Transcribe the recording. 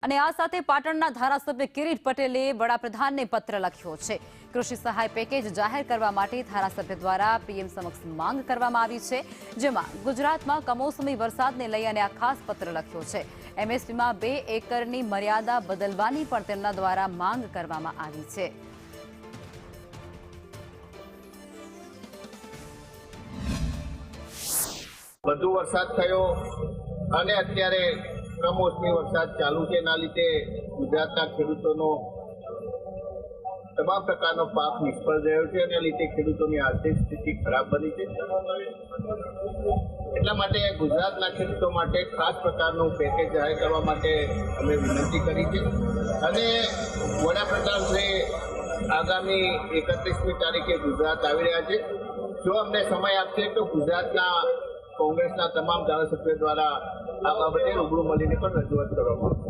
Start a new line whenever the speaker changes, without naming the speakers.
અને આ સાથે પાટણના ધારાસભ્ય કિરીટ પટેલે વડાપ્રધાનને પત્ર લખ્યો છે। કૃષિ સહાય પેકેજ જાહેર કરવા માટે ધારાસભ્ય દ્વારા પીએમ સમક્ષ માંગ કરવામાં આવી છે, જેમાં ગુજરાતમાં કમોસમી વરસાદને લઈ અને આ ખાસ પત્ર લખ્યો છે। એમએસપીમાં 2 એકરની મર્યાદા બદલવાની પણ તેમના દ્વારા માંગ કરવામાં આવી છે।
વધુ વરસાદ થયો અને અત્યારે કમોસમી વરસાદ ચાલુ છે, એના લીધે ગુજરાતના ખેડૂતોનો તમામ પ્રકારનો પાક નિષ્ફળ ગયો છે અને લીધે ખેડૂતોની આર્થિક સ્થિતિ ખરાબ બની છે। એટલા માટે ગુજરાતના ખેડૂતો માટે ખાસ પ્રકારનું પેકેજ જાહેર કરવા માટે અમે વિનંતી કરી છે અને વડાપ્રધાન શ્રી આગામી 31મી તારીખે ગુજરાત આવી રહ્યા છે। જો અમને સમય આપશે તો ગુજરાતના કોંગ્રેસના તમામ ધારાસભ્યો દ્વારા આ બાબતે રૂબરૂ મળીને પણ રજૂઆત કરવામાં આવશે।